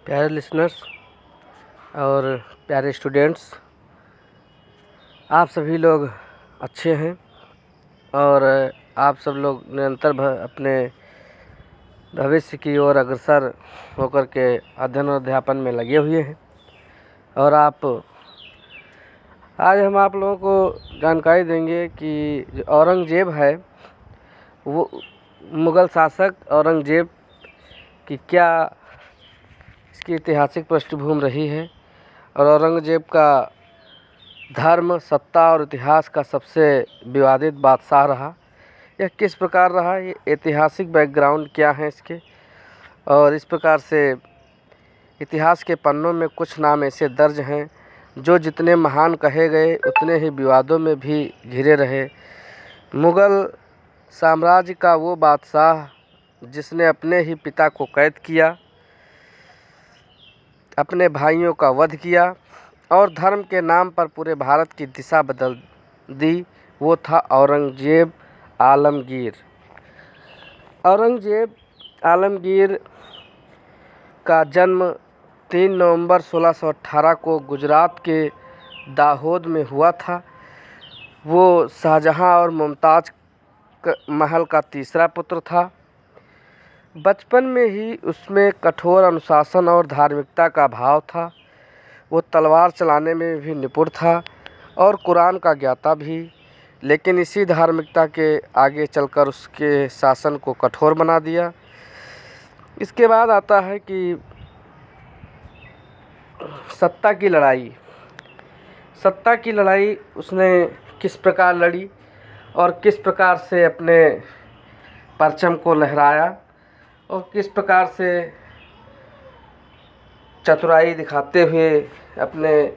प्यारे लिसनर्स और प्यारे स्टूडेंट्स, आप सभी लोग अच्छे हैं और आप सब लोग निरंतर अपने भविष्य की ओर अग्रसर होकर के अध्ययन और अध्यापन में लगे हुए हैं। और आज हम आप लोगों को जानकारी देंगे कि जो औरंगजेब है, वो मुग़ल शासक औरंगजेब की क्या इसकी ऐतिहासिक पृष्ठभूमि रही है और औरंगजेब का धर्म, सत्ता और इतिहास का सबसे विवादित बादशाह रहा। यह किस प्रकार रहा, ये ऐतिहासिक बैकग्राउंड क्या है इसके, और इस प्रकार से इतिहास के पन्नों में कुछ नाम ऐसे दर्ज हैं जो जितने महान कहे गए उतने ही विवादों में भी घिरे रहे। मुग़ल साम्राज्य का वो बादशाह जिसने अपने ही पिता को कैद किया, अपने भाइयों का वध किया और धर्म के नाम पर पूरे भारत की दिशा बदल दी, वो था औरंगजेब आलमगीर। औरंगजेब आलमगीर का जन्म 3 नवंबर 1618 को गुजरात के दाहोद में हुआ था। वो शाहजहां और मुमताज़ महल का तीसरा पुत्र था। बचपन में ही उसमें कठोर अनुशासन और धार्मिकता का भाव था। वो तलवार चलाने में भी निपुण था और कुरान का ज्ञाता भी, लेकिन इसी धार्मिकता के आगे चलकर उसके शासन को कठोर बना दिया। इसके बाद आता है कि सत्ता की लड़ाई। सत्ता की लड़ाई उसने किस प्रकार लड़ी और किस प्रकार से अपने परचम को लहराया और किस प्रकार से चतुराई दिखाते हुए अपने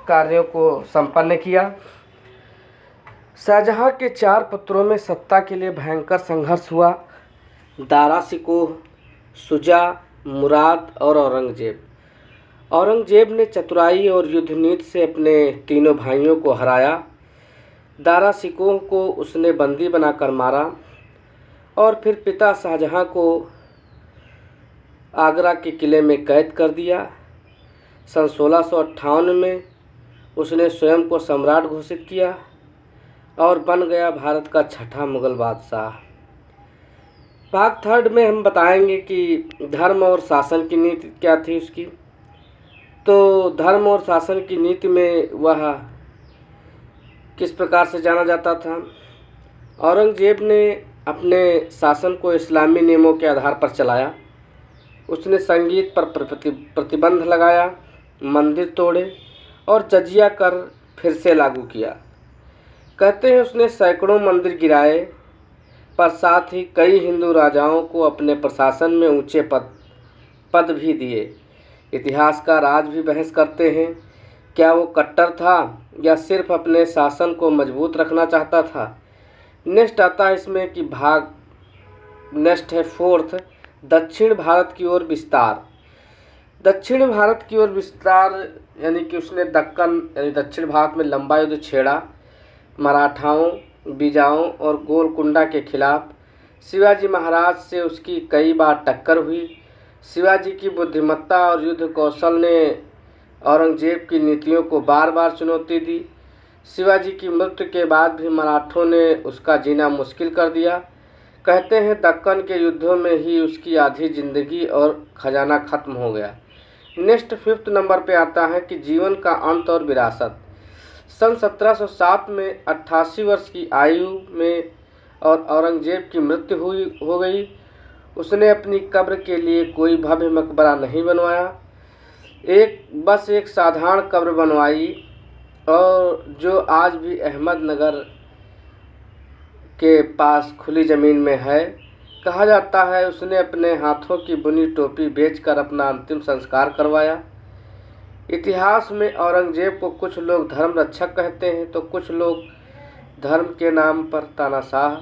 कार्यों को संपन्न किया। शाहजहां के 4 पुत्रों में सत्ता के लिए भयंकर संघर्ष हुआ। दारा शिकोह, शुजा, मुराद और औरंगजेब। औरंगजेब ने चतुराई और युद्ध नीति से अपने तीनों भाइयों को हराया। दारा शिकोह को उसने बंदी बनाकर मारा और फिर पिता शाहजहां को आगरा के किले में कैद कर दिया। सन 1658 में उसने स्वयं को सम्राट घोषित किया और बन गया भारत का छठा मुग़ल बादशाह। भाग 3 में हम बताएंगे कि धर्म और शासन की नीति क्या थी उसकी। तो धर्म और शासन की नीति में वह किस प्रकार से जाना जाता था। औरंगजेब ने अपने शासन को इस्लामी नियमों के आधार पर चलाया। उसने संगीत पर प्रतिबंध लगाया, मंदिर तोड़े और जजिया कर फिर से लागू किया। कहते हैं उसने सैकड़ों मंदिर गिराए, पर साथ ही कई हिंदू राजाओं को अपने प्रशासन में ऊंचे पद भी दिए। इतिहासकार आज भी बहस करते हैं, क्या वो कट्टर था या सिर्फ अपने शासन को मजबूत रखना चाहता था। नेक्स्ट आता है इसमें कि नेक्स्ट है 4th, दक्षिण भारत की ओर विस्तार। दक्षिण भारत की ओर विस्तार यानी कि उसने दक्कन यानी दक्षिण भारत में लंबा युद्ध छेड़ा। मराठाओं, बीजाओं और गोलकुंडा के खिलाफ शिवाजी महाराज से उसकी कई बार टक्कर हुई। शिवाजी की बुद्धिमत्ता और युद्ध कौशल ने औरंगजेब की नीतियों को बार बार चुनौती दी। शिवाजी की मृत्यु के बाद भी मराठों ने उसका जीना मुश्किल कर दिया। कहते हैं दक्कन के युद्धों में ही उसकी आधी जिंदगी और खजाना खत्म हो गया। नेक्स्ट 5th नंबर पे आता है कि जीवन का अंत और विरासत। सन 1707 में 88 वर्ष की आयु में और औरंगजेब की मृत्यु हो गई। उसने अपनी कब्र के लिए कोई भव्य मकबरा नहीं बनवाया, बस एक साधारण कब्र बनवाई, और जो आज भी अहमदनगर के पास खुली ज़मीन में है। कहा जाता है उसने अपने हाथों की बुनी टोपी बेचकर अपना अंतिम संस्कार करवाया। इतिहास में औरंगजेब को कुछ लोग धर्म रक्षक कहते हैं तो कुछ लोग धर्म के नाम पर तानाशाह।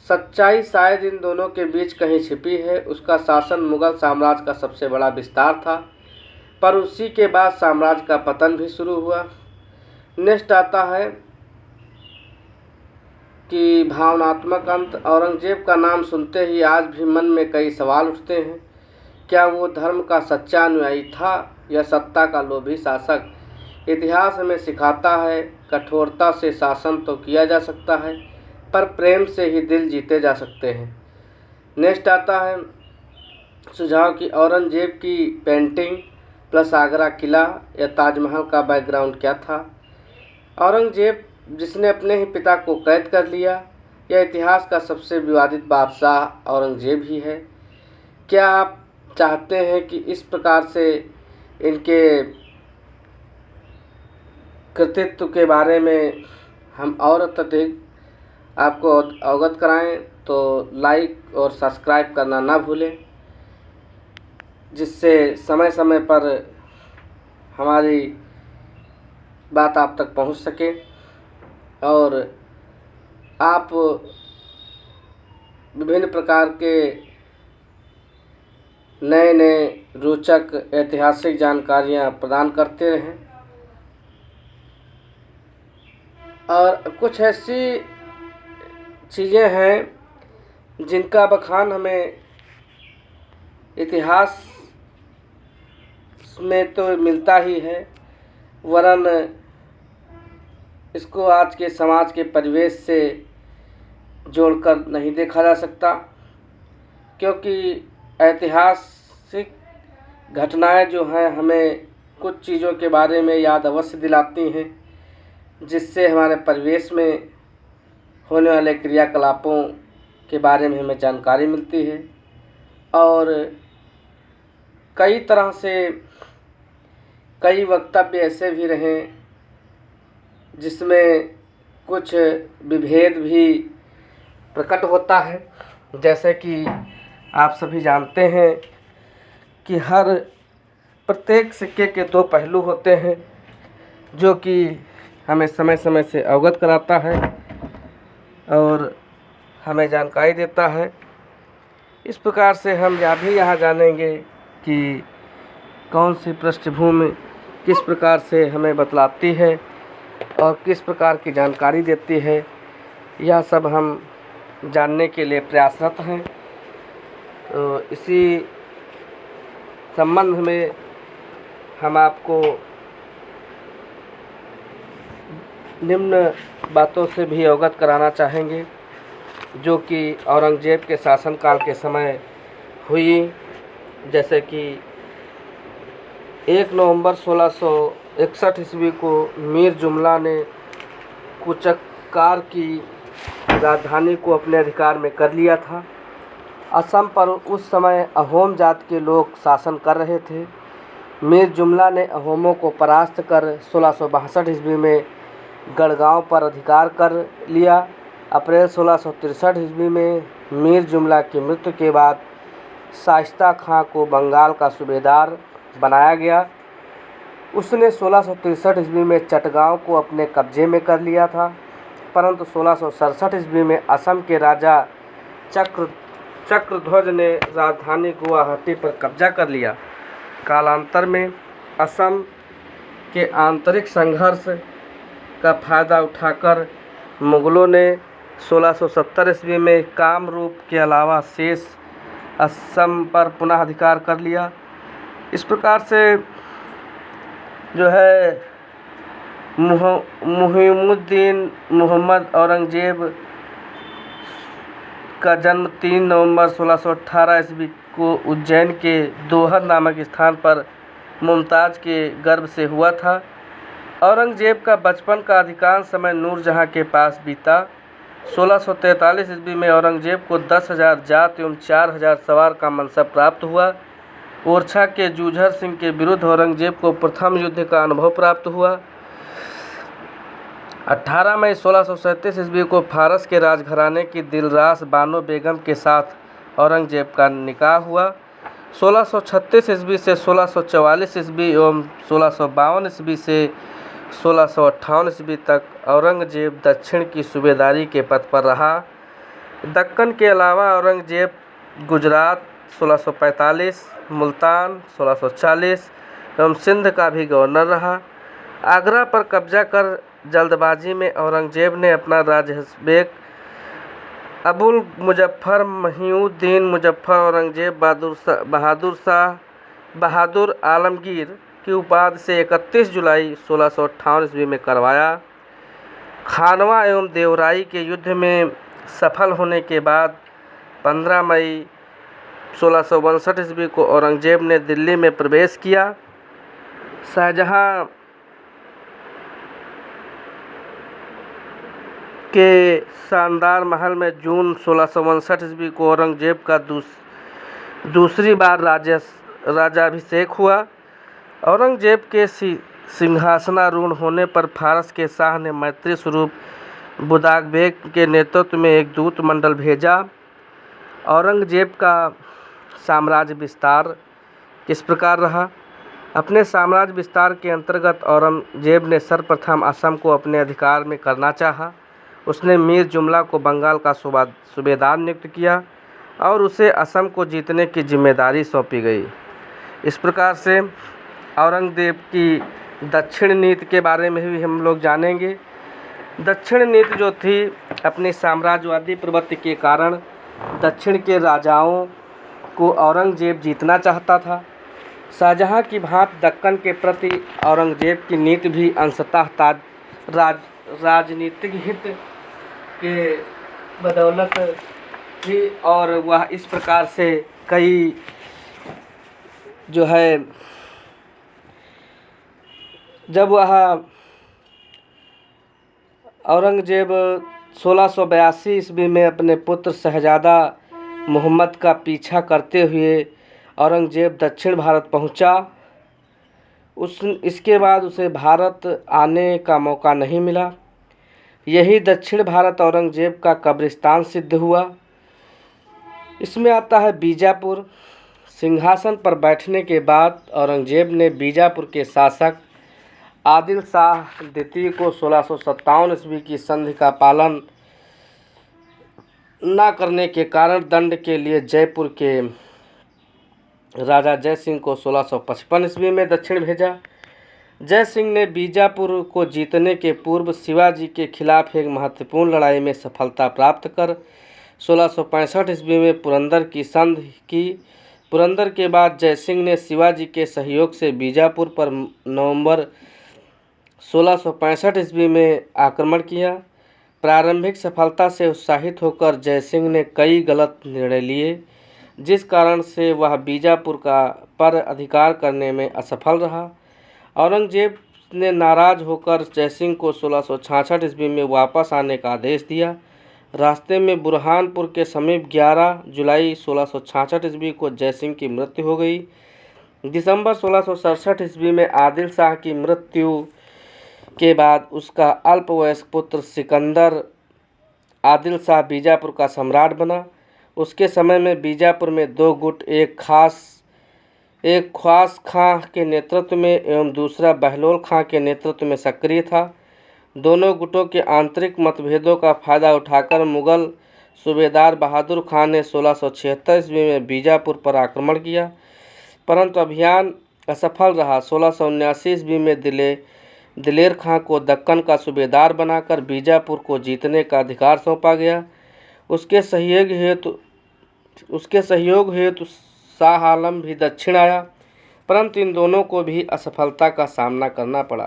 सच्चाई शायद इन दोनों के बीच कहीं छिपी है। उसका शासन मुग़ल साम्राज्य का सबसे बड़ा विस्तार था, पर उसी के बाद साम्राज्य का पतन भी शुरू हुआ। नेक्स्ट आता है कि भावनात्मक अंत। औरंगजेब का नाम सुनते ही आज भी मन में कई सवाल उठते हैं। क्या वो धर्म का सच्चा अनुयायी था या सत्ता का लोभी शासक? इतिहास हमें सिखाता है कठोरता से शासन तो किया जा सकता है, पर प्रेम से ही दिल जीते जा सकते हैं। नेक्स्ट आता है सुझाव कि औरंगजेब की पेंटिंग प्लस आगरा किला या ताजमहल का बैकग्राउंड क्या था? औरंगजेब जिसने अपने ही पिता को कैद कर लिया, यह इतिहास का सबसे विवादित बादशाह औरंगजेब ही है। क्या आप चाहते हैं कि इस प्रकार से इनके कृतित्व के बारे में हम और अत्यधिक आपको अवगत कराएं, तो लाइक और सब्सक्राइब करना ना भूलें, जिससे समय समय पर हमारी बात आप तक पहुंच सके और आप विभिन्न प्रकार के नए नए रोचक ऐतिहासिक जानकारियां प्रदान करते रहें। और कुछ ऐसी चीज़ें हैं जिनका बखान हमें इतिहास में तो मिलता ही है, वरन इसको आज के समाज के परिवेश से जोड़कर नहीं देखा जा सकता, क्योंकि ऐतिहासिक घटनाएं जो हैं हमें कुछ चीज़ों के बारे में याद अवश्य दिलाती हैं, जिससे हमारे परिवेश में होने वाले क्रियाकलापों के बारे में हमें जानकारी मिलती है। और कई तरह से कई वक्तव्य ऐसे भी रहे जिसमें कुछ विभेद भी प्रकट होता है। जैसे कि आप सभी जानते हैं कि हर प्रत्येक सिक्के के दो पहलू होते हैं, जो कि हमें समय समय से अवगत कराता है और हमें जानकारी देता है। इस प्रकार से हम यहाँ जानेंगे कि कौन सी पृष्ठभूमि किस प्रकार से हमें बतलाती है और किस प्रकार की जानकारी देती है, यह सब हम जानने के लिए प्रयासरत हैं। तो इसी संबंध में हम आपको निम्न बातों से भी अवगत कराना चाहेंगे, जो कि औरंगजेब के शासनकाल के समय हुई। जैसे कि 1 नवंबर 1661 ईस्वी को मीर जुमला ने कुचक्कार की राजधानी को अपने अधिकार में कर लिया था। असम पर उस समय अहोम जाति के लोग शासन कर रहे थे। मीर जुमला ने अहोमों को परास्त कर 1662 ईस्वी में गढ़गांव पर अधिकार कर लिया। अप्रैल 1663 ईस्वी में मीर जुमला की मृत्यु के बाद शाइस्ता खां को बंगाल का सूबेदार बनाया गया। उसने 1663 ईस्वी में चटगांव को अपने कब्जे में कर लिया था, परंतु 1667 ईस्वी में असम के राजा चक्रध्वज ने राजधानी गुवाहाटी पर कब्जा कर लिया। कालांतर में असम के आंतरिक संघर्ष का फायदा उठाकर मुगलों ने 1670 ईस्वी में कामरूप के अलावा शेष असम पर पुनः अधिकार कर लिया। इस प्रकार से जो है मुहिमुद्दीन मोहम्मद औरंगजेब का जन्म 3 नवंबर 1618 ईस्वी को उज्जैन के दोहर नामक स्थान पर मुमताज़ के गर्भ से हुआ था। औरंगजेब का बचपन का अधिकांश समय नूरजहाँ के पास बीता। 1643 ईस्वी में औरंगजेब को 10,000 जात एवं 4,000 सवार का मनसब प्राप्त हुआ। ओरछा के जूझर सिंह के विरुद्ध औरंगजेब को प्रथम युद्ध का अनुभव प्राप्त हुआ। 18 मई 1637 ईस्वी को फारस के राजघराने की दिलरास बानो बेगम के साथ औरंगजेब का निकाह हुआ। 1636 ईस्वी से 1644 ईस्वी एवं 1652 ईस्वी से 1658 ईस्वी तक औरंगजेब दक्षिण की सूबेदारी के पद पर रहा। दक्कन के अलावा औरंगजेब गुजरात 1645, मुल्तान 1640 एवं सिंध का भी गवर्नर रहा। आगरा पर कब्जा कर जल्दबाजी में औरंगजेब ने अपना अबुल मुजफ्फर महिउद्दीन मुजफ्फर औरंगजेब बहादुर आलमगीर की उपाधि से 31 जुलाई 1658 ईस्वी में करवाया। खानवा एवं देवराई के युद्ध में सफल होने के बाद 15 मई 1662 ईस्वी को औरंगजेब ने दिल्ली में प्रवेश किया। शाहजहां के शानदार महल में जून 1662 ईस्वी को औरंगजेब का दूसरी बार राजाभिषेक हुआ। औरंगजेब के सिंहासनारूढ़ होने पर फारस के शाह ने मैत्री स्वरूप बुदाक बेग के नेतृत्व में एक दूत मंडल भेजा। औरंगजेब का साम्राज्य विस्तार किस प्रकार रहा? अपने साम्राज्य विस्तार के अंतर्गत औरंगजेब ने सर्वप्रथम असम को अपने अधिकार में करना चाहा। उसने मीर जुमला को बंगाल का सूबेदार नियुक्त किया और उसे असम को जीतने की जिम्मेदारी सौंपी गई। इस प्रकार से औरंगजेब की दक्षिण नीति के बारे में भी हम लोग जानेंगे। दक्षिण नीति जो थी, अपनी साम्राज्यवादी प्रवृत्ति के कारण दक्षिण के राजाओं को औरंगजेब जीतना चाहता था। शाहजहां की भांति दक्कन के प्रति औरंगजेब की नीति भी अंशतः राजनीतिक हित के बदौलत थी और वह इस प्रकार से कई जो है जब वह औरंगजेब 1682 ईस्वी में अपने पुत्र शहजादा मोहम्मद का पीछा करते हुए औरंगजेब दक्षिण भारत पहुंचा। इसके बाद उसे भारत आने का मौका नहीं मिला। यही दक्षिण भारत औरंगजेब का कब्रिस्तान सिद्ध हुआ। इसमें आता है बीजापुर। सिंहासन पर बैठने के बाद औरंगजेब ने बीजापुर के शासक आदिल शाह द्वितीय को 1657 ईस्वी की संधि का पालन न करने के कारण दंड के लिए जयपुर के राजा जय सिंह को 1655 ईस्वी में दक्षिण भेजा। जय सिंह ने बीजापुर को जीतने के पूर्व शिवाजी के खिलाफ एक महत्वपूर्ण लड़ाई में सफलता प्राप्त कर 1665 ईस्वी में पुरंदर की संधि की। पुरंदर के बाद जय सिंह ने शिवाजी के सहयोग से बीजापुर पर नवंबर 1665 ईस्वी में आक्रमण किया। प्रारंभिक सफलता से उत्साहित होकर जय सिंह ने कई गलत निर्णय लिए, जिस कारण से वह बीजापुर पर अधिकार करने में असफल रहा। औरंगजेब ने नाराज होकर जय सिंह को 1666 ईस्वी में वापस आने का आदेश दिया। रास्ते में बुरहानपुर के समीप 11 जुलाई 1666 ईस्वी को जय सिंह की मृत्यु हो गई। दिसंबर 1667 ईस्वी में आदिल शाह की मृत्यु के बाद उसका अल्पवयस्क पुत्र सिकंदर आदिल शाह बीजापुर का सम्राट बना। उसके समय में बीजापुर में दो गुट, एक ख्वास खां के नेतृत्व में एवं दूसरा बहलोल खां के नेतृत्व में सक्रिय था। दोनों गुटों के आंतरिक मतभेदों का फायदा उठाकर मुगल सूबेदार बहादुर खान ने 1676 ईस्वी में बीजापुर पर आक्रमण किया, परंतु अभियान असफल रहा। 1679 ईस्वी में दिलेर खां को दक्कन का सूबेदार बनाकर बीजापुर को जीतने का अधिकार सौंपा गया। उसके सहयोग हेतु शाह आलम भी दक्षिण आया, परंतु इन दोनों को भी असफलता का सामना करना पड़ा।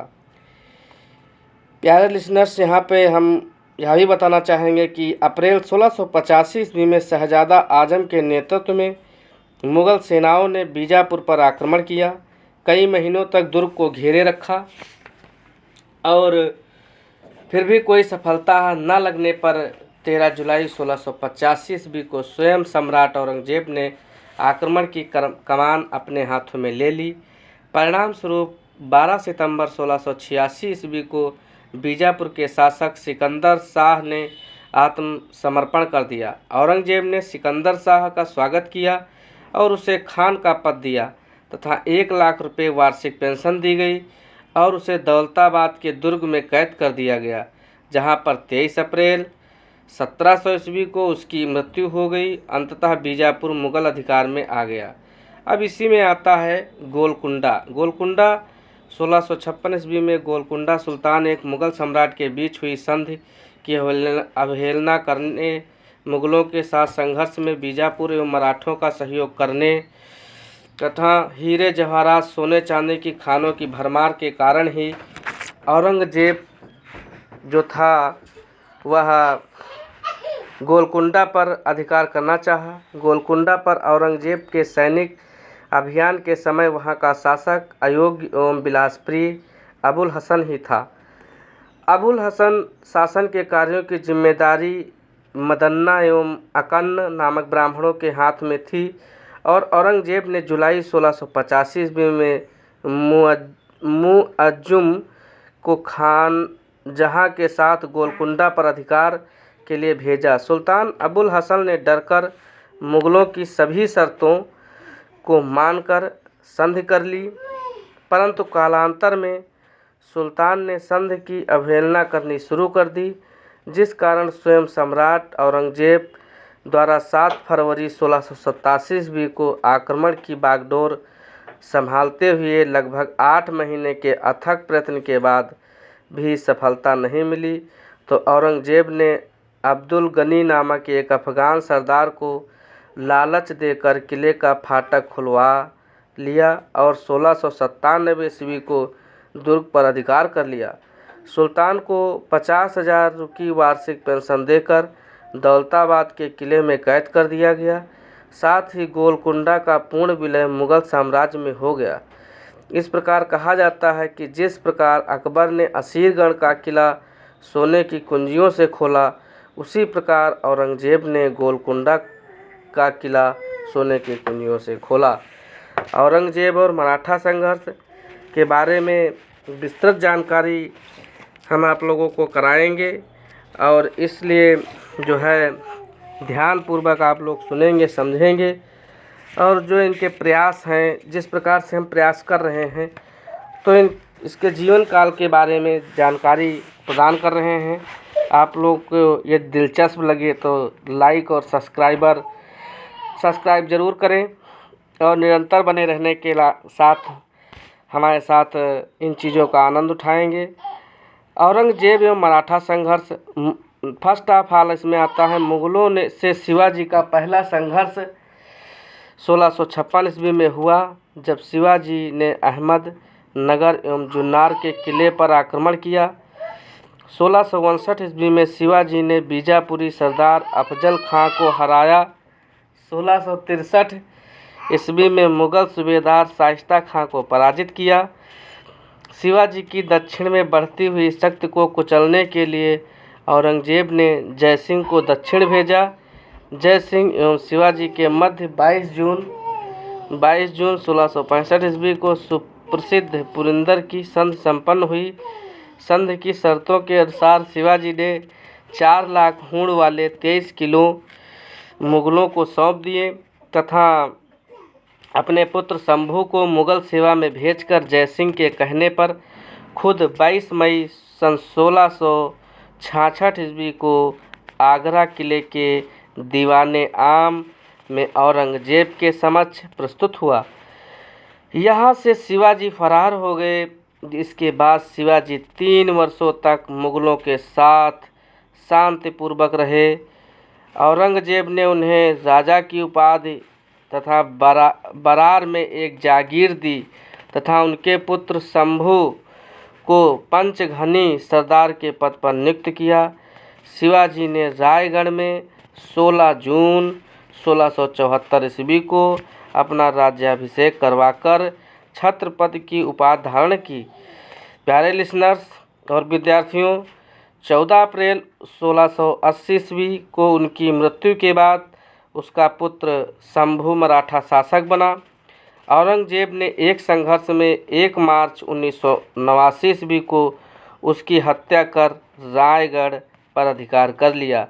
प्यारे लिसनर्स, यहाँ पे हम यह भी बताना चाहेंगे कि अप्रैल 1685 ईस्वी में शहजादा आजम के नेतृत्व में मुगल सेनाओं ने बीजापुर पर आक्रमण किया। कई महीनों तक दुर्ग को घेरे रखा और फिर भी कोई सफलता न लगने पर 13 जुलाई 1685 ईस्वी को स्वयं सम्राट औरंगजेब ने आक्रमण की कमान अपने हाथों में ले ली। परिणाम स्वरूप 12 सितंबर 1686 ईस्वी को बीजापुर के शासक सिकंदर शाह ने आत्मसमर्पण कर दिया। औरंगजेब ने सिकंदर शाह का स्वागत किया और उसे खान का पद दिया तथा 1 लाख रुपये वार्षिक पेंशन दी गई और उसे दौलताबाद के दुर्ग में कैद कर दिया गया, जहां पर 23 अप्रैल 1700 ईस्वी को उसकी मृत्यु हो गई। अंततः बीजापुर मुगल अधिकार में आ गया। अब इसी में आता है गोलकुंडा। 1656 ईस्वी में गोलकुंडा सुल्तान एक मुगल सम्राट के बीच हुई संधि की अवहेलना करने मुगलों के साथ संघर्ष में बीजापुर एवं मराठों का सहयोग करने तथा हीरे जवाहरात सोने चांदी की खानों की भरमार के कारण ही औरंगजेब जो था वह गोलकुंडा पर अधिकार करना चाहा। गोलकुंडा पर औरंगजेब के सैनिक अभियान के समय वहां का शासक अयोग्य एवं विलासप्रिय अबुल हसन ही था। अबुल हसन शासन के कार्यों की जिम्मेदारी मदन्ना एवं अकन्न नामक ब्राह्मणों के हाथ में थी और औरंगजेब ने जुलाई 1685 ईस्वी में मुअज्जुम को खान जहां के साथ गोलकुंडा पर अधिकार के लिए भेजा। सुल्तान अबुल हसन ने डरकर मुगलों की सभी शर्तों को मानकर संधि कर ली, परंतु कालांतर में सुल्तान ने संधि की अवहेलना करनी शुरू कर दी, जिस कारण स्वयं सम्राट औरंगजेब द्वारा 7 फरवरी 1687 ईस्वी को आक्रमण की बागडोर संभालते हुए लगभग 8 महीने के अथक प्रयत्न के बाद भी सफलता नहीं मिली तो औरंगजेब ने अब्दुल गनी नामक एक अफगान सरदार को लालच देकर किले का फाटक खुलवा लिया और 1697 ईस्वी को दुर्ग पर अधिकार कर लिया। सुल्तान को 50,000 की वार्षिक पेंशन देकर दौलताबाद के किले में कैद कर दिया गया। साथ ही गोलकुंडा का पूर्ण विलय मुगल साम्राज्य में हो गया। इस प्रकार कहा जाता है कि जिस प्रकार अकबर ने असीरगढ़ का किला सोने की कुंजियों से खोला, उसी प्रकार औरंगजेब ने गोलकुंडा का किला सोने की कुंजियों से खोला। औरंगजेब और मराठा संघर्ष के बारे में विस्तृत जानकारी हम आप लोगों को कराएंगे और इसलिए जो है ध्यानपूर्वक आप लोग सुनेंगे, समझेंगे और जो इनके प्रयास हैं, जिस प्रकार से हम प्रयास कर रहे हैं, तो इसके जीवन काल के बारे में जानकारी प्रदान कर रहे हैं। आप लोग को ये दिलचस्प लगे तो लाइक और सब्सक्राइब ज़रूर करें और निरंतर बने रहने के साथ हमारे साथ इन चीज़ों का आनंद उठाएंगे। औरंगजेब एवं मराठा संघर्ष फर्स्ट ऑफ ऑल इसमें आता है मुगलों ने से शिवाजी का पहला संघर्ष 1656 ईस्वी में हुआ, जब शिवाजी ने अहमद नगर एवं जुन्नार के किले पर आक्रमण किया। 1659 ईस्वी में शिवाजी ने बीजापुरी सरदार अफजल खां को हराया। 1663 ईस्वी में मुगल सूबेदार शाइस्ता खां को पराजित किया। शिवाजी की दक्षिण में बढ़ती हुई शक्ति को कुचलने के लिए औरंगजेब ने जयसिंह को दक्षिण भेजा। जयसिंह एवं शिवाजी के मध्य 22 जून 1665 ईस्वी को सुप्रसिद्ध पुरंदर की संधि संपन्न हुई। संधि की शर्तों के अनुसार शिवाजी ने 4 लाख हूण वाले 23 किलो मुगलों को सौंप दिए तथा अपने पुत्र शंभू को मुगल सेवा में भेजकर जयसिंह के कहने पर खुद 22 मई सन 1666 ईस्वी को आगरा किले के दीवाने आम में औरंगजेब के समक्ष प्रस्तुत हुआ। यहाँ से शिवाजी फरार हो गए। इसके बाद शिवाजी 3 वर्षों तक मुगलों के साथ शांतिपूर्वक रहे। औरंगजेब ने उन्हें राजा की उपाधि तथा बरार में एक जागीर दी तथा उनके पुत्र शंभू को पंचघनी सरदार के पद पर नियुक्त किया। शिवाजी ने रायगढ़ में 16 जून 1674 ईस्वी को अपना राज्याभिषेक करवाकर छत्रपति की उपाधि धारण की। प्यारे लिसनर्स और विद्यार्थियों, 14 अप्रैल 1680 ईस्वी को उनकी मृत्यु के बाद उसका पुत्र शंभू मराठा शासक बना। औरंगजेब ने एक संघर्ष में 1 मार्च 1989 ईस्वी को उसकी हत्या कर रायगढ़ पर अधिकार कर लिया।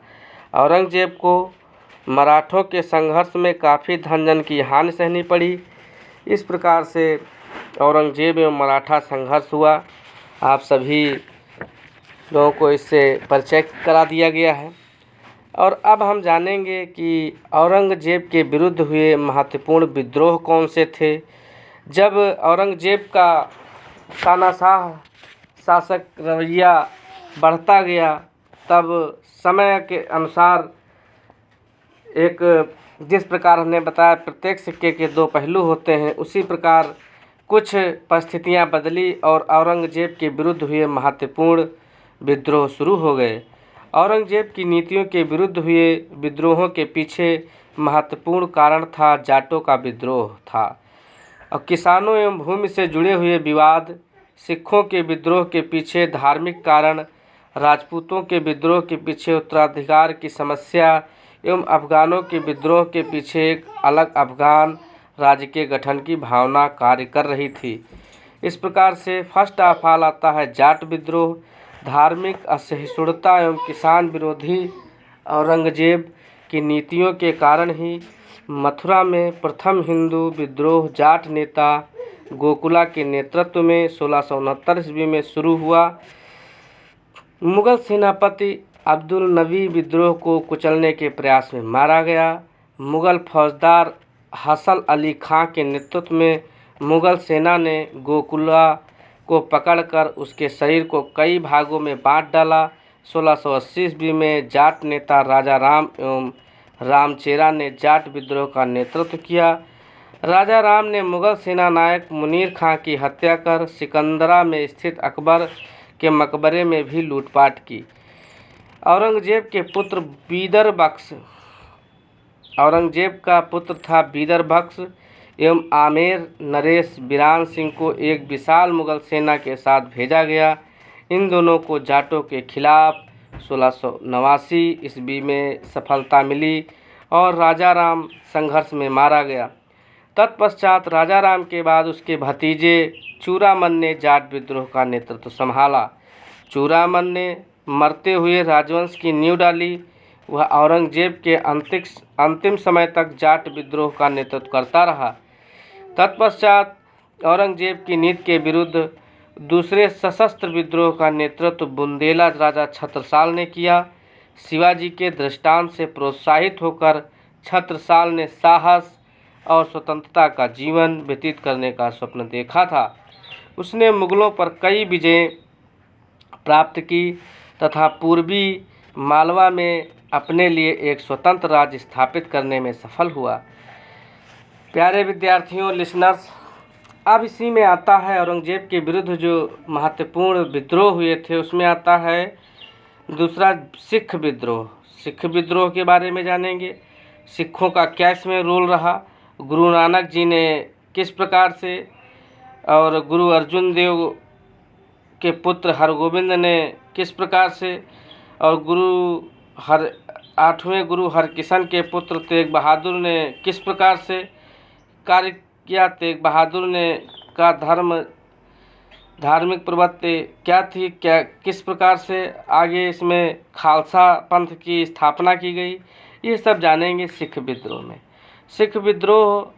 औरंगजेब को मराठों के संघर्ष में काफ़ी धन की हानि सहनी पड़ी। इस प्रकार से औरंगजेब एवं मराठा संघर्ष हुआ। आप सभी लोगों को इससे परिचय करा दिया गया है और अब हम जानेंगे कि औरंगजेब के विरुद्ध हुए महत्वपूर्ण विद्रोह कौन से थे। जब औरंगजेब का तानाशाह शासक रवैया बढ़ता गया, तब समय के अनुसार एक जिस प्रकार हमने बताया प्रत्येक सिक्के के दो पहलू होते हैं, उसी प्रकार कुछ परिस्थितियां बदली और औरंगजेब के विरुद्ध हुए महत्वपूर्ण विद्रोह शुरू हो गए। औरंगजेब की नीतियों के विरुद्ध हुए विद्रोहों के पीछे महत्वपूर्ण कारण था जाटों का विद्रोह था और किसानों एवं भूमि से जुड़े हुए विवाद। सिखों के विद्रोह के पीछे धार्मिक कारण, राजपूतों के विद्रोह के पीछे उत्तराधिकार की समस्या एवं अफगानों के विद्रोह के पीछे एक अलग अफगान राज्य के गठन की भावना कार्य कर रही थी। इस प्रकार से फर्स्ट ऑफ ऑल आता है जाट विद्रोह। धार्मिक असहिष्णुता एवं किसान विरोधी औरंगजेब की नीतियों के कारण ही मथुरा में प्रथम हिंदू विद्रोह जाट नेता गोकुला के नेतृत्व में 1669 ईस्वी में शुरू हुआ। मुगल सेनापति अब्दुल नबी विद्रोह को कुचलने के प्रयास में मारा गया। मुगल फौजदार हसन अली खां के नेतृत्व में मुगल सेना ने गोकुला को पकड़कर उसके शरीर को कई भागों में बांट डाला। 1680 ईस्वी में जाट नेता राजा राम एवं रामचेरा ने जाट विद्रोह का नेतृत्व किया। राजा राम ने मुगल सेना नायक मुनीर खां की हत्या कर सिकंदरा में स्थित अकबर के मकबरे में भी लूटपाट की। औरंगजेब के पुत्र बीदर बख्श, औरंगजेब का पुत्र था बीदर बख्श एवं आमेर नरेश बिरान सिंह को एक विशाल मुगल सेना के साथ भेजा गया। इन दोनों को जाटों के खिलाफ 1689 ईस्वी में सफलता मिली और राजा राम संघर्ष में मारा गया। तत्पश्चात राजा राम के बाद उसके भतीजे चूड़ामन ने जाट विद्रोह का नेतृत्व संभाला। चूड़ामन ने मरते हुए राजवंश की नींव डाली। वह औरंगजेब के अंतिम समय तक जाट विद्रोह का नेतृत्व करता रहा। तत्पश्चात औरंगजेब की नीति के विरुद्ध दूसरे सशस्त्र विद्रोह का नेतृत्व बुंदेला राजा छत्रसाल ने किया। शिवाजी के दृष्टांत से प्रोत्साहित होकर छत्रसाल ने साहस और स्वतंत्रता का जीवन व्यतीत करने का स्वप्न देखा था। उसने मुगलों पर कई विजय प्राप्त की तथा पूर्वी मालवा में अपने लिए एक स्वतंत्र राज्य स्थापित करने में सफल हुआ। प्यारे विद्यार्थियों, लिसनर्स, अब इसी में आता है औरंगजेब के विरुद्ध जो महत्वपूर्ण विद्रोह हुए थे, उसमें आता है दूसरा सिख विद्रोह। सिख विद्रोह के बारे में जानेंगे। सिखों का क्या इसमें रोल रहा, गुरु नानक जी ने किस प्रकार से और गुरु अर्जुन देव के पुत्र हरगोविंद ने किस प्रकार से और आठवें गुरु हरकिशन के पुत्र तेग बहादुर ने किस प्रकार से कार्य किया। तेग बहादुर ने का धार्मिक प्रवृत्ति क्या थी, किस प्रकार से आगे इसमें खालसा पंथ की स्थापना की गई, ये सब जानेंगे सिख विद्रोह में। सिख विद्रोह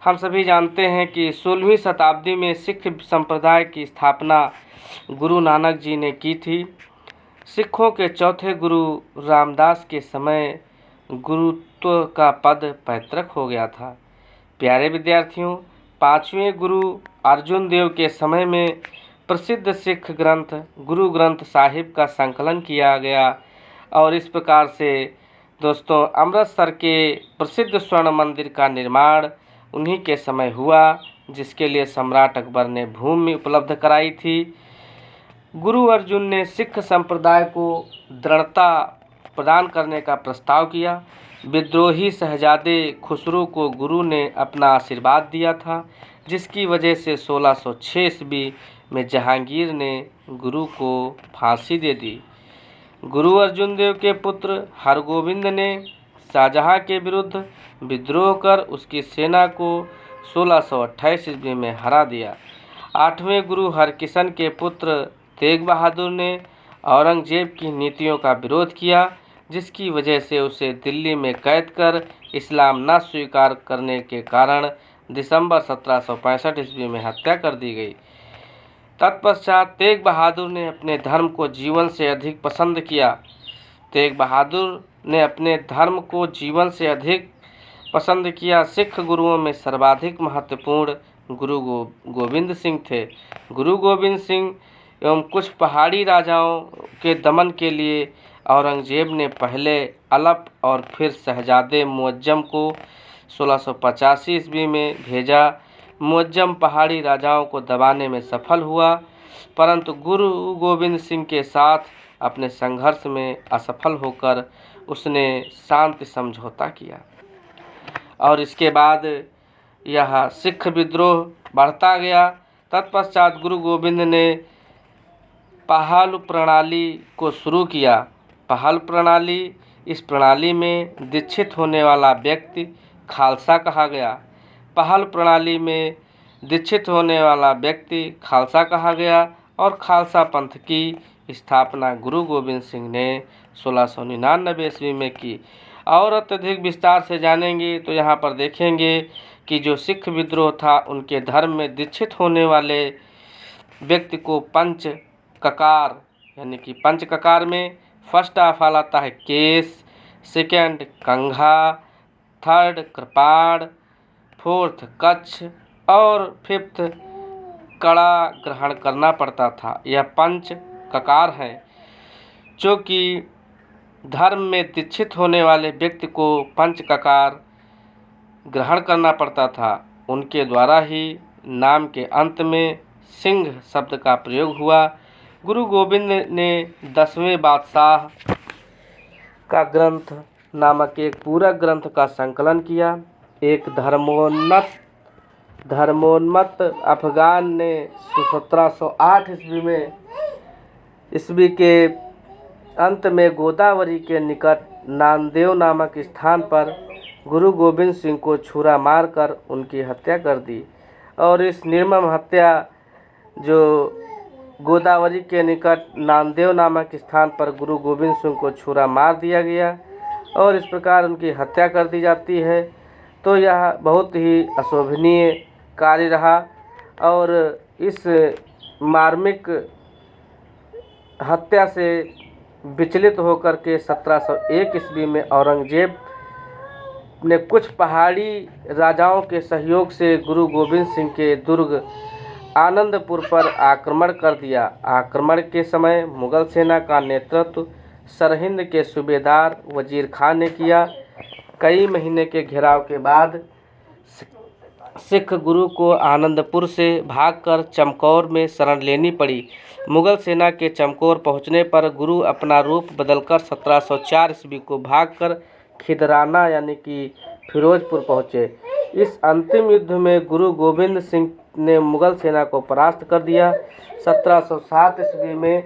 हम सभी जानते हैं कि 16वीं शताब्दी में सिख संप्रदाय की स्थापना गुरु नानक जी ने की थी। सिखों के चौथे गुरु रामदास के समय गुरुत्व का पद पैतृक हो गया था। प्यारे विद्यार्थियों, 5वें गुरु अर्जुन देव के समय में प्रसिद्ध सिख ग्रंथ गुरु ग्रंथ साहिब का संकलन किया गया और इस प्रकार से दोस्तों अमृतसर के प्रसिद्ध स्वर्ण मंदिर का निर्माण उन्हीं के समय हुआ, जिसके लिए सम्राट अकबर ने भूमि उपलब्ध कराई थी। गुरु अर्जुन ने सिख संप्रदाय को दृढ़ता प्रदान करने का प्रस्ताव किया। विद्रोही शहजादे खुसरो को गुरु ने अपना आशीर्वाद दिया था, जिसकी वजह से 1606 ईस्वी में जहांगीर ने गुरु को फांसी दे दी। गुरु अर्जुन देव के पुत्र हरगोविंद ने शाहजहां के विरुद्ध विद्रोह कर उसकी सेना को 1628 ईस्वी में हरा दिया। 8वें गुरु हरकिशन के पुत्र तेग बहादुर ने औरंगजेब की नीतियों का विरोध किया, जिसकी वजह से उसे दिल्ली में कैद कर इस्लाम न स्वीकार करने के कारण दिसंबर 1765 ईस्वी में हत्या कर दी गई। तत्पश्चात तेग बहादुर ने अपने धर्म को जीवन से अधिक पसंद किया। तेग बहादुर ने अपने धर्म को जीवन से अधिक पसंद किया। सिख गुरुओं में सर्वाधिक महत्वपूर्ण गुरु गोविंद सिंह थे। गुरु गोविंद सिंह एवं कुछ पहाड़ी राजाओं के दमन के लिए औरंगजेब ने पहले अलप और फिर शहजादे मुअज्जम को 1685 ईस्वी में भेजा। मुअज्जम पहाड़ी राजाओं को दबाने में सफल हुआ, परंतु गुरु गोविंद सिंह के साथ अपने संघर्ष में असफल होकर उसने शांति समझौता किया और इसके बाद यह सिख विद्रोह बढ़ता गया। तत्पश्चात गुरु गोविंद ने पहाल प्रणाली को शुरू किया। पहाल प्रणाली, इस प्रणाली में दीक्षित होने वाला व्यक्ति खालसा कहा गया। पहाल प्रणाली में दीक्षित होने वाला व्यक्ति खालसा कहा गया और खालसा पंथ की स्थापना गुरु गोविंद सिंह ने 1699 ईस्वी में की। और अत्यधिक विस्तार से जानेंगे तो यहाँ पर देखेंगे कि जो सिख विद्रोह था, उनके धर्म में दीक्षित होने वाले व्यक्ति को पंच ककार, यानी कि पंच ककार में फर्स्ट ऑफ ऑल आता है केस, सेकंड कंघा, थर्ड कृपाण, फोर्थ कच्छ और फिफ्थ कड़ा ग्रहण करना पड़ता था। यह पंच ककार है, जो कि धर्म में दीक्षित होने वाले व्यक्ति को पंच ककार ग्रहण करना पड़ता था। उनके द्वारा ही नाम के अंत में सिंह शब्द का प्रयोग हुआ। गुरु गोविंद ने 10वें बादशाह का ग्रंथ नामक एक पूरा ग्रंथ का संकलन किया। एक धर्मोन्मत्त अफगान ने 1708 ईस्वी के अंत में गोदावरी के निकट नांदेव नामक स्थान पर गुरु गोविंद सिंह को छुरा मारकर उनकी हत्या कर दी। और इस निर्मम हत्या, जो गोदावरी के निकट नांदेव नामक स्थान पर गुरु गोविंद सिंह को छुरा मार दिया गया और इस प्रकार उनकी हत्या कर दी जाती है, तो यह बहुत ही अशोभनीय कार्य रहा। और इस मार्मिक हत्या से विचलित होकर के 1701 ईस्वी में औरंगजेब ने कुछ पहाड़ी राजाओं के सहयोग से गुरु गोविंद सिंह के दुर्ग आनंदपुर पर आक्रमण कर दिया। आक्रमण के समय मुगल सेना का नेतृत्व सरहिंद के सूबेदार वजीर खान ने किया। कई महीने के घेराव के बाद सिख गुरु को आनंदपुर से भागकर चमकौर में शरण लेनी पड़ी। मुगल सेना के चमकौर पहुंचने पर गुरु अपना रूप बदलकर 1704 ईस्वी को भागकर खिदराना यानी कि फिरोजपुर पहुँचे। इस अंतिम युद्ध में गुरु गोविंद सिंह ने मुगल सेना को परास्त कर दिया। 1707 ईस्वी में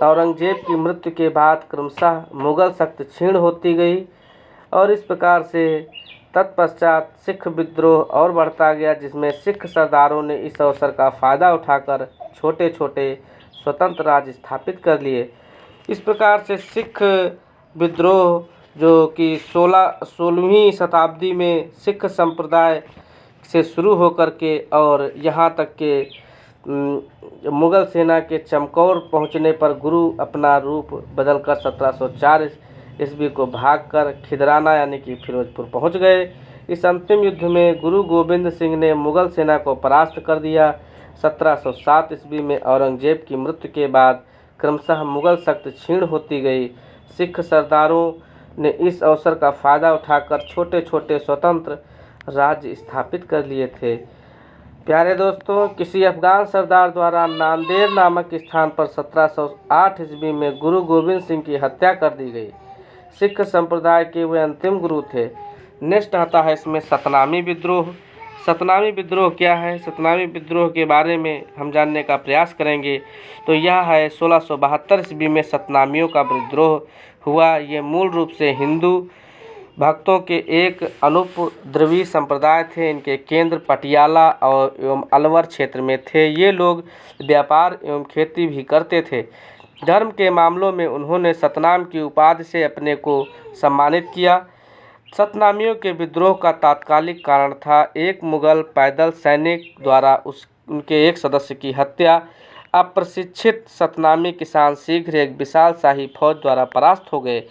औरंगजेब की मृत्यु के बाद क्रमशः मुगल शक्ति क्षीण होती गई और इस प्रकार से तत्पश्चात सिख विद्रोह और बढ़ता गया, जिसमें सिख सरदारों ने इस अवसर का फ़ायदा उठाकर छोटे छोटे स्वतंत्र राज्य स्थापित कर लिए। इस प्रकार से सिख विद्रोह, जो कि 16वीं शताब्दी में सिख संप्रदाय से शुरू होकर के और यहाँ तक के मुगल सेना के चमकौर पहुँचने पर गुरु अपना रूप बदलकर 1704 ईस्वी को भागकर खिदराना यानी कि फिरोजपुर पहुँच गए। इस अंतिम युद्ध में गुरु गोविंद सिंह ने मुगल सेना को परास्त कर दिया। 1707 ईस्वी में औरंगजेब की मृत्यु के बाद क्रमशः मुगल शक्ति क्षीण होती गई। सिख सरदारों ने इस अवसर का फ़ायदा उठाकर छोटे छोटे स्वतंत्र राज्य स्थापित कर लिए थे। प्यारे दोस्तों, किसी अफगान सरदार द्वारा नांदेड़ नामक स्थान पर 1708 ईस्वी में गुरु गोविंद सिंह की हत्या कर दी गई। सिख संप्रदाय के वे अंतिम गुरु थे। नेक्स्ट आता है इसमें सतनामी विद्रोह। सतनामी विद्रोह क्या है? सतनामी विद्रोह के बारे में हम जानने का प्रयास करेंगे। तो यह है 1672 ईस्वी में सतनामियों का विद्रोह हुआ। ये मूल रूप से हिंदू भक्तों के एक अनुपद्रवी संप्रदाय थे। इनके केंद्र पटियाला और एवं अलवर क्षेत्र में थे। ये लोग व्यापार एवं खेती भी करते थे। धर्म के मामलों में उन्होंने सतनाम की उपाधि से अपने को सम्मानित किया। सतनामियों के विद्रोह का तात्कालिक कारण था एक मुगल पैदल सैनिक द्वारा उनके एक सदस्य की हत्या। अप्रशिक्षित सतनामी किसान शीघ्र एक विशाल शाही फौज द्वारा परास्त हो गए।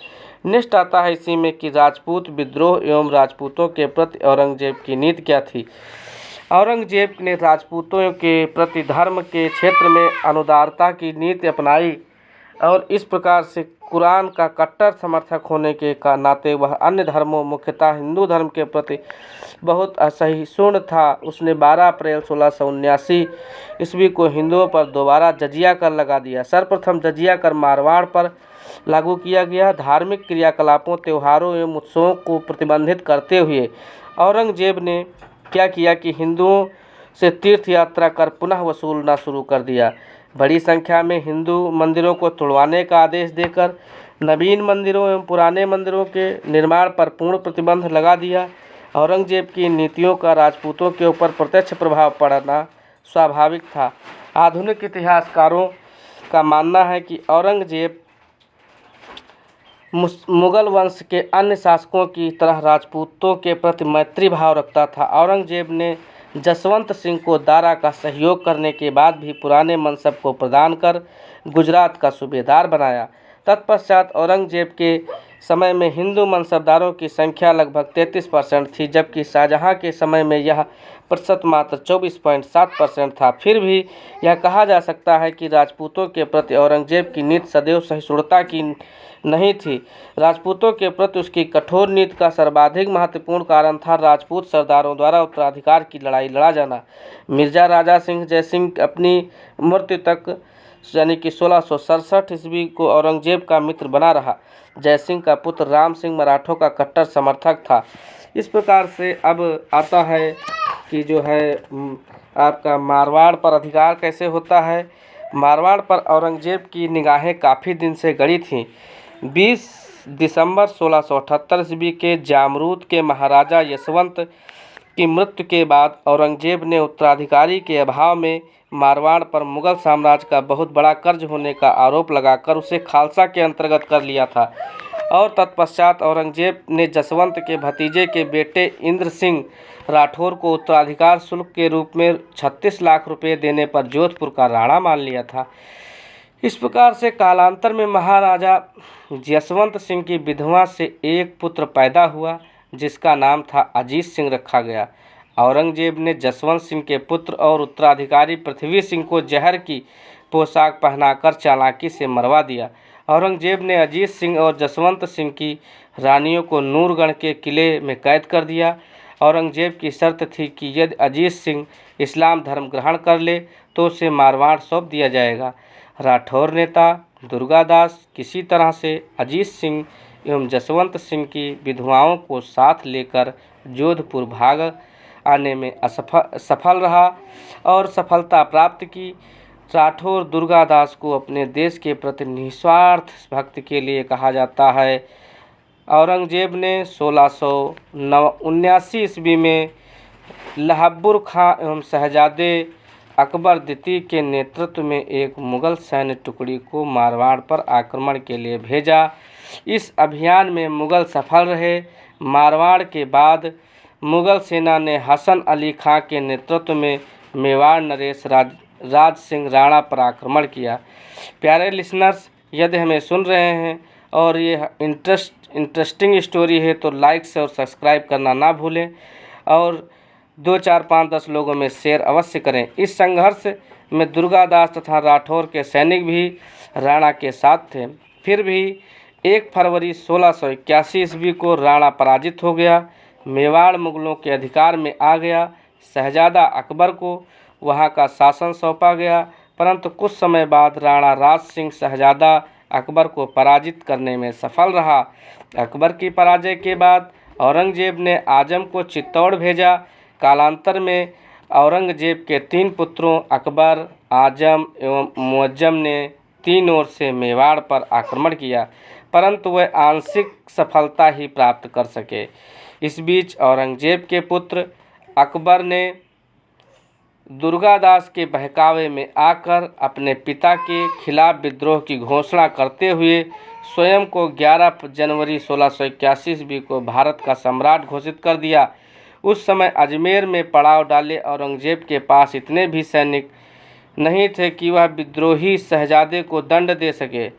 नेक्स्ट आता है इसी में कि राजपूत विद्रोह एवं राजपूतों के प्रति औरंगजेब की नीति क्या थी। औरंगजेब ने राजपूतों के प्रति धर्म के क्षेत्र में अनुदारता की नीति अपनाई। और इस प्रकार से कुरान का कट्टर समर्थक होने के नाते वह अन्य धर्मों, मुख्यतः हिंदू धर्म के प्रति बहुत असहिष्णु था। उसने 12 अप्रैल 1679 ईस्वी को हिंदुओं पर दोबारा जजिया कर लगा दिया। सर्वप्रथम जजिया कर मारवाड़ पर लागू किया गया। धार्मिक क्रियाकलापों, त्योहारों एवं उत्सवों को प्रतिबंधित करते हुए औरंगजेब ने क्या किया कि हिंदुओं से तीर्थ यात्रा कर पुनः वसूलना शुरू कर दिया। बड़ी संख्या में हिंदू मंदिरों को तोड़वाने का आदेश देकर नवीन मंदिरों एवं पुराने मंदिरों के निर्माण पर पूर्ण प्रतिबंध लगा दिया। औरंगजेब की नीतियों का राजपूतों के ऊपर प्रत्यक्ष प्रभाव पड़ना स्वाभाविक था। आधुनिक इतिहासकारों का मानना है कि औरंगजेब मुगल वंश के अन्य शासकों की तरह राजपूतों के प्रति मैत्री भाव रखता था। औरंगजेब ने जसवंत सिंह को दारा का सहयोग करने के बाद भी पुराने मनसब को प्रदान कर गुजरात का सूबेदार बनाया। तत्पश्चात औरंगजेब के समय में हिंदू मनसबदारों की संख्या लगभग 33% थी, जबकि शाहजहां के समय में यह प्रतिशत मात्र 24.7% था। फिर भी यह कहा जा सकता है कि राजपूतों के प्रति औरंगजेब की नीति सदैव सहिष्णुता की नहीं थी। राजपूतों के प्रति उसकी कठोर नीति का सर्वाधिक महत्वपूर्ण कारण था राजपूत सरदारों द्वारा उत्तराधिकार की लड़ाई लड़ा जाना। मिर्जा राजा सिंह जयसिंह अपनी मृत्यु तक यानी कि 1667 ईस्वी को औरंगजेब का मित्र बना रहा। जयसिंह का पुत्र राम सिंह मराठों का कट्टर समर्थक था। इस प्रकार से अब आता है कि जो है आपका मारवाड़ पर अधिकार कैसे होता है। मारवाड़ पर औरंगजेब की निगाहें काफ़ी दिन से गड़ी थीं। 20 दिसंबर 1678 ईस्वी के जामरूद के महाराजा यशवंत की मृत्यु के बाद औरंगजेब ने उत्तराधिकारी के अभाव में मारवाड़ पर मुगल साम्राज्य का बहुत बड़ा कर्ज होने का आरोप लगाकर उसे खालसा के अंतर्गत कर लिया था और तत्पश्चात औरंगजेब ने जसवंत के भतीजे के बेटे इंद्र सिंह राठौर को उत्तराधिकार शुल्क के रूप में 36 लाख रुपए देने पर जोधपुर का राणा मान लिया था। इस प्रकार से कालांतर में महाराजा जसवंत सिंह की विधवा से एक पुत्र पैदा हुआ जिसका नाम था अजीत सिंह रखा गया। औरंगजेब ने जसवंत सिंह के पुत्र और उत्तराधिकारी पृथ्वी सिंह को जहर की पोशाक पहनाकर चालाकी से मरवा दिया। औरंगजेब ने अजीत सिंह और जसवंत सिंह की रानियों को नूरगढ़ के किले में कैद कर दिया। औरंगजेब की शर्त थी कि यदि अजीत सिंह इस्लाम धर्म ग्रहण कर ले तो उसे मारवाड़ सौंप दिया जाएगा। राठौर नेता दुर्गादास किसी तरह से अजीत सिंह एवं जसवंत सिंह की विधवाओं को साथ लेकर जोधपुर भाग आने में सफल रहा और सफलता प्राप्त की। राठौर दुर्गादास को अपने देश के प्रति निस्वार्थ भक्ति के लिए कहा जाता है। औरंगजेब ने 1679 ईस्वी में लहब्बुर खां एवं शहजादे अकबर द्वितीय के नेतृत्व में एक मुगल सैन्य टुकड़ी को मारवाड़ पर आक्रमण के लिए भेजा। इस अभियान में मुगल सफल रहे। मारवाड़ के बाद मुगल सेना ने हसन अली खां के नेतृत्व में मेवाड़ नरेश राज सिंह राणा पर आक्रमण किया। प्यारे लिसनर्स, यदि हमें सुन रहे हैं और ये इंटरेस्टिंग स्टोरी है तो लाइक से और सब्सक्राइब करना ना भूलें और 2, 4, 5, 10 लोगों में शेयर अवश्य करें। इस संघर्ष में दुर्गादास तथा राठौर के सैनिक भी राणा के साथ थे। फिर भी 1 फरवरी 1681 ईस्वी को राणा पराजित हो गया। मेवाड़ मुगलों के अधिकार में आ गया। शहजादा अकबर को वहां का शासन सौंपा गया, परंतु कुछ समय बाद राणा राज सिंह शहजादा अकबर को पराजित करने में सफल रहा। अकबर की पराजय के बाद औरंगजेब ने आजम को चित्तौड़ भेजा। कालांतर में औरंगजेब के 3 पुत्रों अकबर, आजम एवं मुअज्जम ने 3 ओर से मेवाड़ पर आक्रमण किया, परंतु वह आंशिक सफलता ही प्राप्त कर सके। इस बीच औरंगजेब के पुत्र अकबर ने दुर्गादास के बहकावे में आकर अपने पिता के खिलाफ विद्रोह की घोषणा करते हुए स्वयं को 11 जनवरी 1681 ईस्वी को भारत का सम्राट घोषित कर दिया। उस समय अजमेर में पड़ाव डाले औरंगजेब के पास इतने भी सैनिक नहीं थे कि वह विद्रोही शहजादे को दंड दे सके,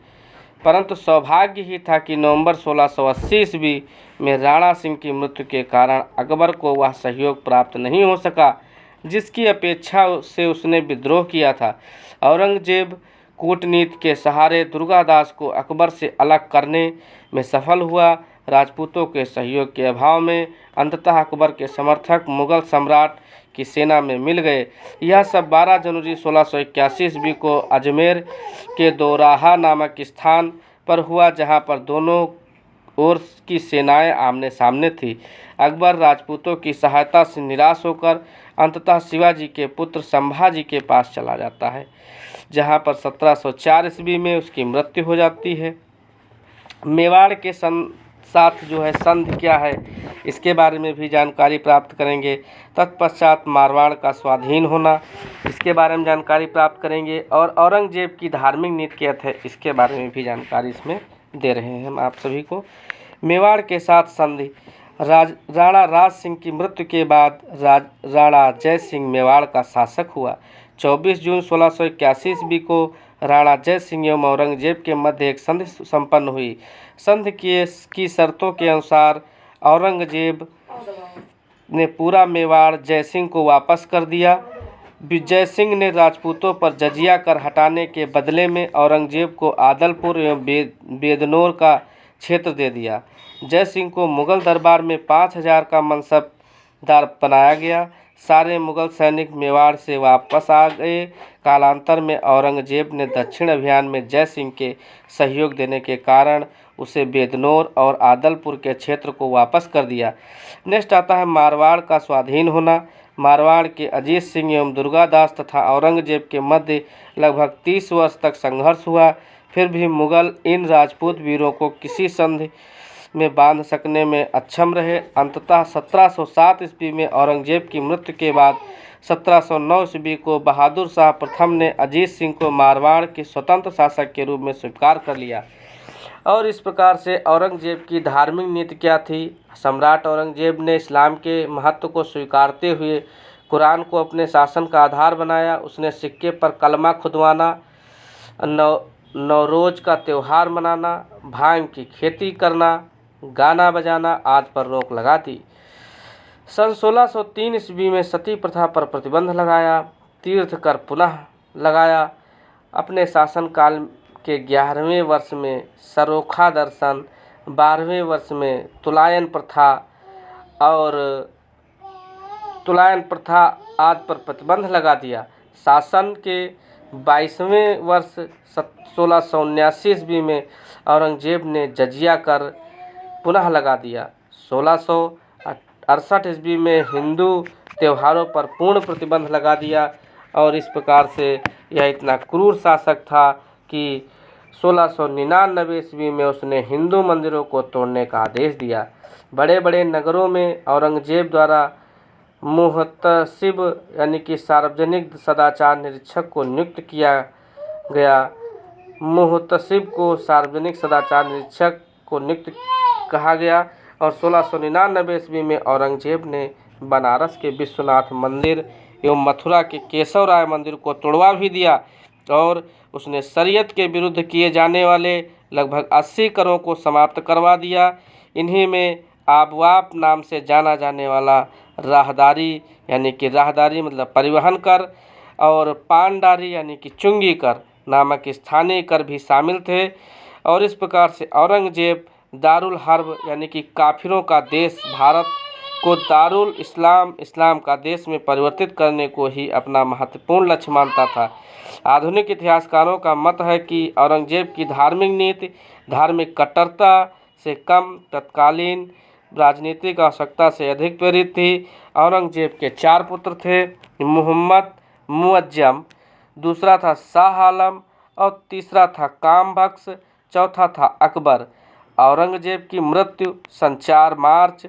परंतु सौभाग्य ही था कि नवंबर 1680 ईस्वी में राणा सिंह की मृत्यु के कारण अकबर को वह सहयोग प्राप्त नहीं हो सका जिसकी अपेक्षा से उसने विद्रोह किया था। औरंगजेब कूटनीति के सहारे दुर्गादास को अकबर से अलग करने में सफल हुआ। राजपूतों के सहयोग के अभाव में अंततः अकबर के समर्थक मुगल सम्राट की सेना में मिल गए। यह सब 12 जनवरी 1681 ईस्वी को अजमेर के दोराहा नामक स्थान पर हुआ, जहां पर दोनों ओर की सेनाएं आमने सामने थी। अकबर राजपूतों की सहायता से निराश होकर अंततः शिवाजी के पुत्र संभाजी के पास चला जाता है, जहां पर 1704 ईस्वी में उसकी मृत्यु हो जाती है। मेवाड़ के साथ जो है संधि क्या है, इसके बारे में भी जानकारी प्राप्त करेंगे। तत्पश्चात मारवाड़ का स्वाधीन होना, इसके बारे में जानकारी प्राप्त करेंगे। और औरंगजेब की धार्मिक नीति क्या है, इसके बारे में भी जानकारी इसमें दे रहे हैं हम आप सभी को। मेवाड़ के साथ संधि। राणा राज सिंह की मृत्यु के बाद राणा जय सिंह मेवाड़ का शासक हुआ। 24 जून 1681 ईस्वी को राणा जय सिंह एवं औरंगजेब के मध्य एक संधि संपन्न हुई। संधि की शर्तों के अनुसार औरंगजेब ने पूरा मेवाड़ जय सिंह को वापस कर दिया। जय सिंह ने राजपूतों पर जजिया कर हटाने के बदले में औरंगजेब को आदलपुर एवं बेदनोर का क्षेत्र दे दिया। जय सिंह को मुगल दरबार में 5000 का मनसबदार बनाया गया। सारे मुगल सैनिक मेवाड़ से वापस आ गए। कालांतर में औरंगजेब ने दक्षिण अभियान में जय सिंह के सहयोग देने के कारण उसे बेदनोर और आदलपुर के क्षेत्र को वापस कर दिया। नेक्स्ट आता है मारवाड़ का स्वाधीन होना। मारवाड़ के अजीत सिंह एवं दुर्गादास तथा औरंगजेब के मध्य लगभग 30 वर्ष तक संघर्ष हुआ। फिर भी मुगल इन राजपूत वीरों को किसी संधि में बांध सकने में अक्षम रहे। अंततः 1707 ईस्वी में औरंगजेब की मृत्यु के बाद 1709 ईस्वी को बहादुर शाह प्रथम ने अजीत सिंह को मारवाड़ के स्वतंत्र शासक के रूप में स्वीकार कर लिया। और इस प्रकार से औरंगजेब की धार्मिक नीति क्या थी। सम्राट औरंगजेब ने इस्लाम के महत्व को स्वीकारते हुए कुरान को अपने शासन का आधार बनाया। उसने सिक्के पर कलमा खुदवाना, नवरोज का त्यौहार मनाना, भांग की खेती करना, गाना बजाना आदि पर रोक लगा दी। सन 1603 ईस्वी में सती प्रथा पर प्रतिबंध लगाया। तीर्थ कर पुनः लगाया। अपने शासनकाल के 11वें वर्ष में सरोखा दर्शन, 12वें वर्ष में तुलायन प्रथा आदि पर प्रतिबंध लगा दिया। शासन के 22वें वर्ष 1679 ईस्वी में औरंगजेब ने जजिया कर पुनः लगा दिया। 1668 ईस्वी में हिंदू त्योहारों पर पूर्ण प्रतिबंध लगा दिया। और इस प्रकार से यह इतना क्रूर शासक था कि 1699 ईस्वी में उसने हिंदू मंदिरों को तोड़ने का आदेश दिया। बड़े बड़े नगरों में औरंगजेब द्वारा मुहतसिब यानी कि सार्वजनिक सदाचार निरीक्षक को नियुक्त किया गया। मुहतसिब को सार्वजनिक सदाचार निरीक्षक को नियुक्त कहा गया। और 1699 ईस्वी में औरंगजेब ने बनारस के विश्वनाथ मंदिर एवं मथुरा के केशव राय मंदिर को तोड़वा भी दिया। और उसने शरीयत के विरुद्ध किए जाने वाले लगभग 80 करों को समाप्त करवा दिया। इन्हीं में आबवाप नाम से जाना जाने वाला राहदारी यानी कि राहदारी मतलब परिवहन कर और पानडारी यानी कि चुंगी कर नामक स्थानीय कर भी शामिल थे। और इस प्रकार से औरंगजेब दारुल हर्ब यानी कि काफिरों का देश भारत को दारुल इस्लाम का देश में परिवर्तित करने को ही अपना महत्वपूर्ण लक्ष्य मानता था। आधुनिक इतिहासकारों का मत है कि औरंगजेब की धार्मिक नीति धार्मिक कट्टरता से कम तत्कालीन राजनीतिक आवश्यकता से अधिक प्रेरित थी। औरंगजेब के 4 पुत्र थे, मोहम्मद मुअज्जम, दूसरा था शाह आलम और तीसरा था कामबख्श, चौथा था अकबर। औरंगजेब की मृत्यु सन 4 मार्च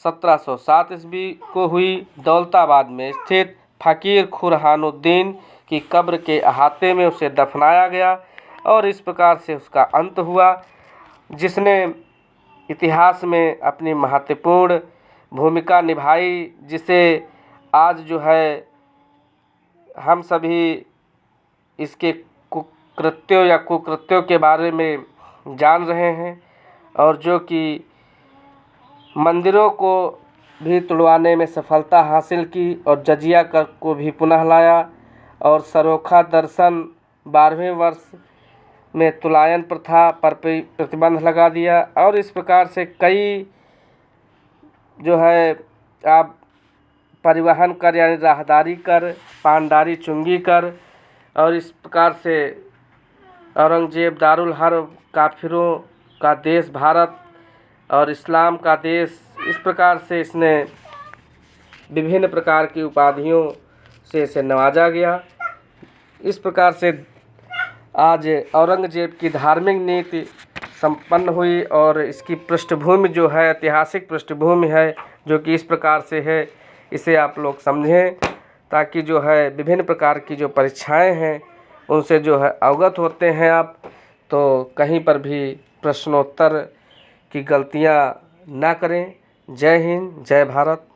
1707 ईस्वी को हुई। दौलताबाद में स्थित फ़कीर खुरहानुद्दीन की कब्र के अहाते में उसे दफनाया गया। और इस प्रकार से उसका अंत हुआ, जिसने इतिहास में अपनी महत्वपूर्ण भूमिका निभाई, जिसे आज जो है हम सभी इसके कुकृत्यों या कुकृत्यों के बारे में जान रहे हैं। और जो कि मंदिरों को भी तुड़वाने में सफलता हासिल की और जजिया कर को भी पुनः लाया और सरोखा दर्शन 12वें वर्ष में तुलायन प्रथा पर प्रतिबंध लगा दिया। और इस प्रकार से कई जो है आप परिवहन कर यानी राहदारी कर, पानदारी चुंगी कर, और इस प्रकार से औरंगजेब दारुल हर्ब, काफिरों का देश भारत और इस्लाम का देश, इस प्रकार से इसने विभिन्न प्रकार की उपाधियों से इसे नवाजा गया। इस प्रकार से आज औरंगजेब की धार्मिक नीति संपन्न हुई और इसकी पृष्ठभूमि जो है ऐतिहासिक पृष्ठभूमि है जो कि इस प्रकार से है, इसे आप लोग समझें ताकि जो है विभिन्न प्रकार की जो परीक्षाएं हैं उनसे जो है अवगत होते हैं आप, तो कहीं पर भी प्रश्नोत्तर की गलतियां ना करें। जय हिंद, जय भारत।